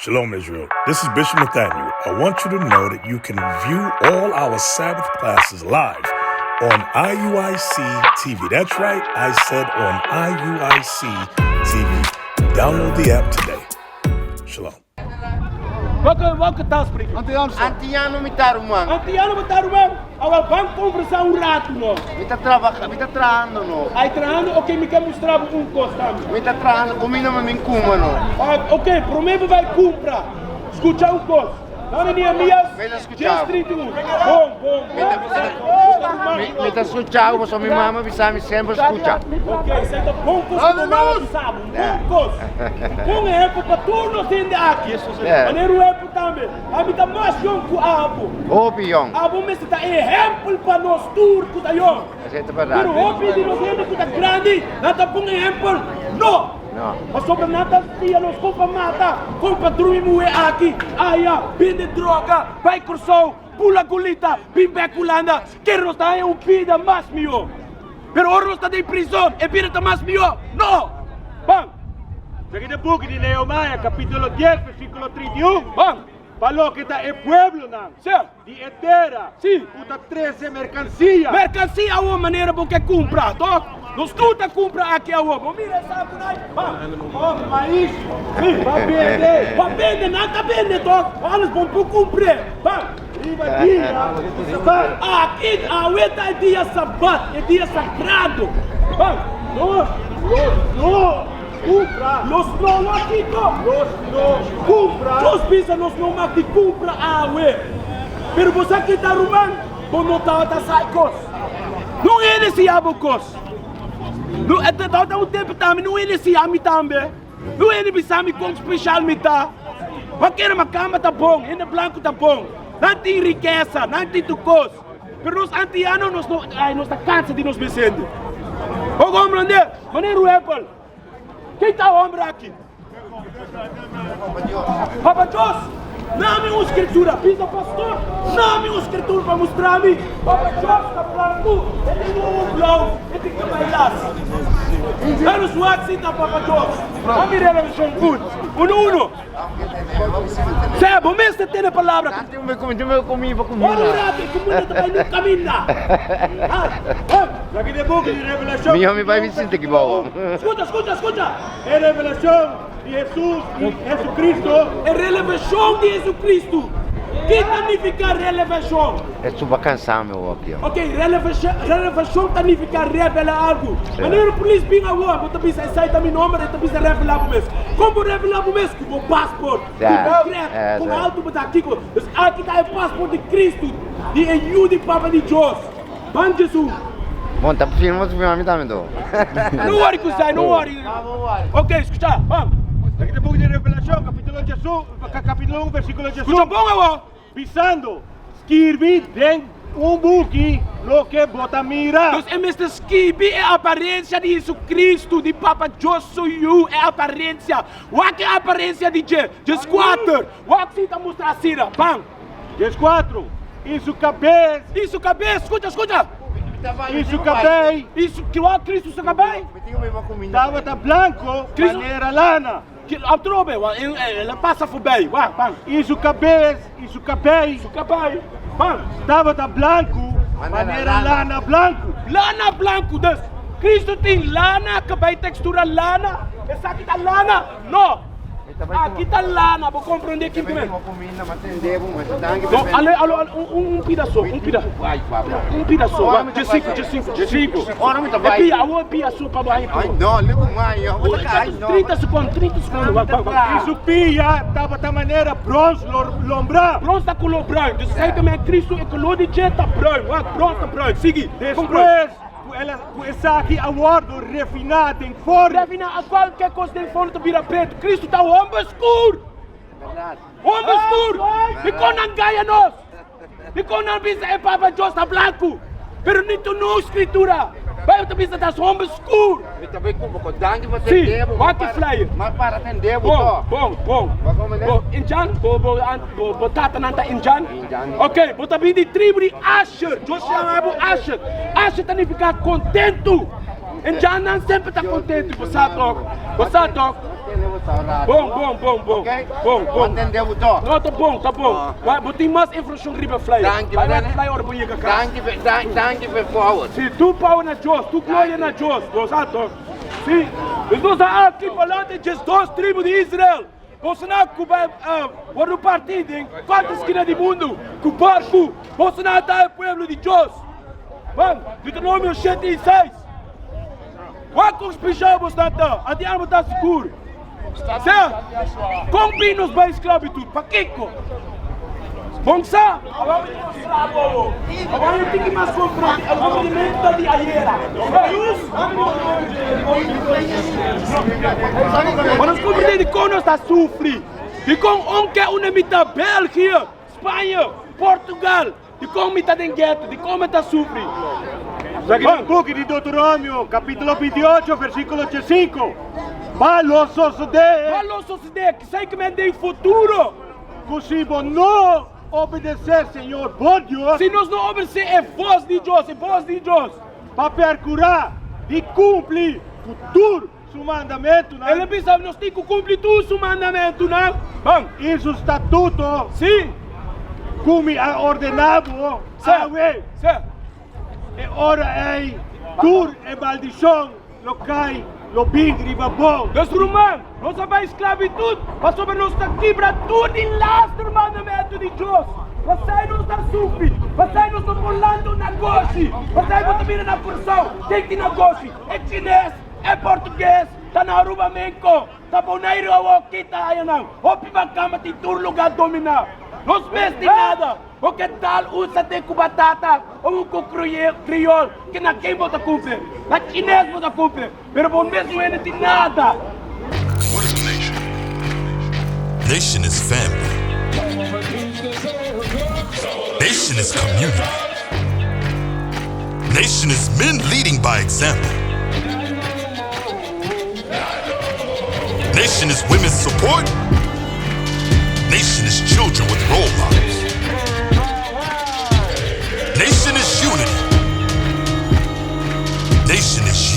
Shalom, Israel. This is Bishop Nathaniel. I want you to know that you can view all our Sabbath classes live on IUIC TV. That's right, I said on IUIC TV. Download the app today. Shalom. Welke taal spreek je? Antiano mitar Ruman. Antiano mitar Ruman? Awal bang conversar rato no. Mita trabajando no. Ai trabajando, ok, me quer mostrar costo também. Mita trabajando, comida me encuma no. Ok, prometo vai comprar. Escutar costo. Não é Neemias? Mita escutar. Bom. Mita escutar, você me mama, me sempre escuta. Ok, você tá bom costo no mal sabe. Bom costo. Bom é para turno sendo aqui. Maneiro é para também. A mita mais com abo. Opion. Abo me está exemplo para nós turcos aí. É verdade. Pero opi de nós que tá grande, não tá bom exemplo. Não. Mas sobre nada se nós compra mata, compra dormir aqui, vende droga, vai cursou, pula gulita, bimbeculanda, que nós tá em vida mais melhor. Pero ora nós tá em prisão, e vida tá mais melhor. Não. Bang. Seguinte book de Nehemiah, capítulo 10, versículo 31. Bang. Falou que está el pueblo, de etera, puta 13 mercancia. Mercancia é uma maneira porque comprar, tá? Nós tudo comprar aqui a ovo. Mira essa aí. Vamos, maíz. Vai vender, nada vende, tá? Eles vão por comprar. Aqui a ueta é dia sabat, é dia sagrado. Compra. Nós não aqui, Compra. Nós pensamos nós não aqui compra a ué. Pero você que está Ruman, bom não tá saicos. Não é nesse abocos. Não é até o tempo também, não é nesse ami também. Não é nesse ami com especial mita. Porque uma cama tá bom, ainda branco tá bom. Não tem riqueza, não tem tucos. Pero nós antianos nós tá cansa de nos vicente. O como ande? Maneiro Apple. Quem está o homem aqui? Papa Deus, dá-me uma escritura, pisa pastor, dá-me uma escritura para mostrar-me. Papa Deus está falando, ele não é blau, ele tem que bailar. Eu não sou assim, tá Papa Deus. A minha revelação good. Uno. Sebo, o mesmo tem a palavra. Eu comi para comer. Olha o rato, que mulher também não caminha. Aqui de book de revelação. Meu homem vai me sentir que bom. Escuta. É revelação de Jesus e Jesucristo. É revelação de Jesucristo. O que significa revelação? É sua canção, meu óbvio. Ok, revelação significa revelar algo. Maneiro polícia bem agora, você precisa sair da minha nome, você precisa revelar o mesmo. Como revelar o mesmo? Com o passaporte, com o crédito, com o alto para aqui. Aqui está o passaporte de Cristo, de EU de Papa de Deus. Bom Jesus. Bom, tá filmando o filme também, do. Não worry com isso, não worry. Ok, escuta, vamos. Aqui de book de revelação, capítulo 1, versículo 1. Escuta bom, agora. Pisando, escrevi dentro book lo que bota mira. Então, esta esquibi é a aparência de Jesus Cristo, de Papa Deus Su Mandamentunan, é a aparência. O que é a aparência de Jesus 4? O que está mostrando assim, bam. Jesus 4, isso cabeça. Escuta. Isso cabelo. Isso que o Cristo se cabelo? Estava da branco, maneira lana. A trobe, ela passa por bem, bam. Isso cabeça, Bam. Estava da branco, maneira lana branco. Lana branco, dus. Cristo tem lana, que vai textura lana. Essa aqui tá lana? Não. Aqui tá lana, vou compreender aqui primeiro. Um pedaço. De 5. É pedaço para baixo. Não, ligo mais. 30 segundos. Isso pia, estava da maneira bronze, lombra. Bronze tá color branco. Você sabe também Cristo é color de jeta branco. Bronze tá branco. Siga. Depois, essa aqui a bordo refinada em forno. Refinar a qualquer coisa tem forno to vira preto. Cristo tá o homem escuro. Homem escuro. E quando não ganha nós. E quando não pensa é Papa Deus tá branco. Pero não escritura. Vai tu pensa tá homem escuro. Eu também como com Danki você tem. Sim, bate flyer. Mas para atender Bom. Injan, bo tata nanta Injan. Ok, bo também de tribo de Asher. Deus chama Asher. Asher significa contento. Injan não sempre está contente. Você toca. restaurado. Bom. Ok? Bom. Entendeu to? Não, tá bom. Vai, botem mais informação riba fly. Danki, Vai lá né? fly ora bonita cá. Danki per forward. Se tu pau na Deus, tu glória na Deus, Deus. Sim. Nós aqui falando de 2 tribos de Israel. Bolsonaro vai o partido em 4 esquinas do mundo. Com o barco, Bolsonaro é o povo de Deus. Vamos, Deuteronômio 7:6. Quanto os pijamas está? A diabo está seguro. Certo? Combinos para esclavitud. Para Kiko. Bom, sa? Agora eu tenho que mais comprar o movimento de ayer. Mas nós compreendemos como nós está sufri. E com onde é uma mitad Bélgica, Espanha, Portugal. E como está em gueto, de como está sufri. Seguindo book di Deuteronomio, capítulo 28, versículo 5. Malo suceder, que sei que me dê futuro. Così não obedecer, Senhor, bom Deus, Se nós não obedecer, é voz de Deus, para procurar de cumprir futuro Su Mandamentunan, Ele pensa, nós temos que cumprir tudo Su Mandamentunan. Bom, isso estatuto, sim, come ha ordenado, certo. e ora é tur e maldição, lo cai, lo bingri, babão. Nós Ruman, nós vamos esclavitud, mas sobre nós está quebra tudo em lastro mandamento de Deus. Você não está sufri, você não está pulando negócio, você não está na porção, tem que negócio, é chinês, é português, está na Ruman, está boneiro aqui, está aí não, o pibacama tem todo lugar dominar. Não se mexe de nada, o que tal usa de com batata, ou com crioulo, que na quem bota cumprir, na chinês bota cumprir, mas bom mesmo não tem nada. What is a nation? Nation is family. Nation is community. Nation is men leading by example. Nation is women's support. Nation is children with role models. Nation is unity. Nation is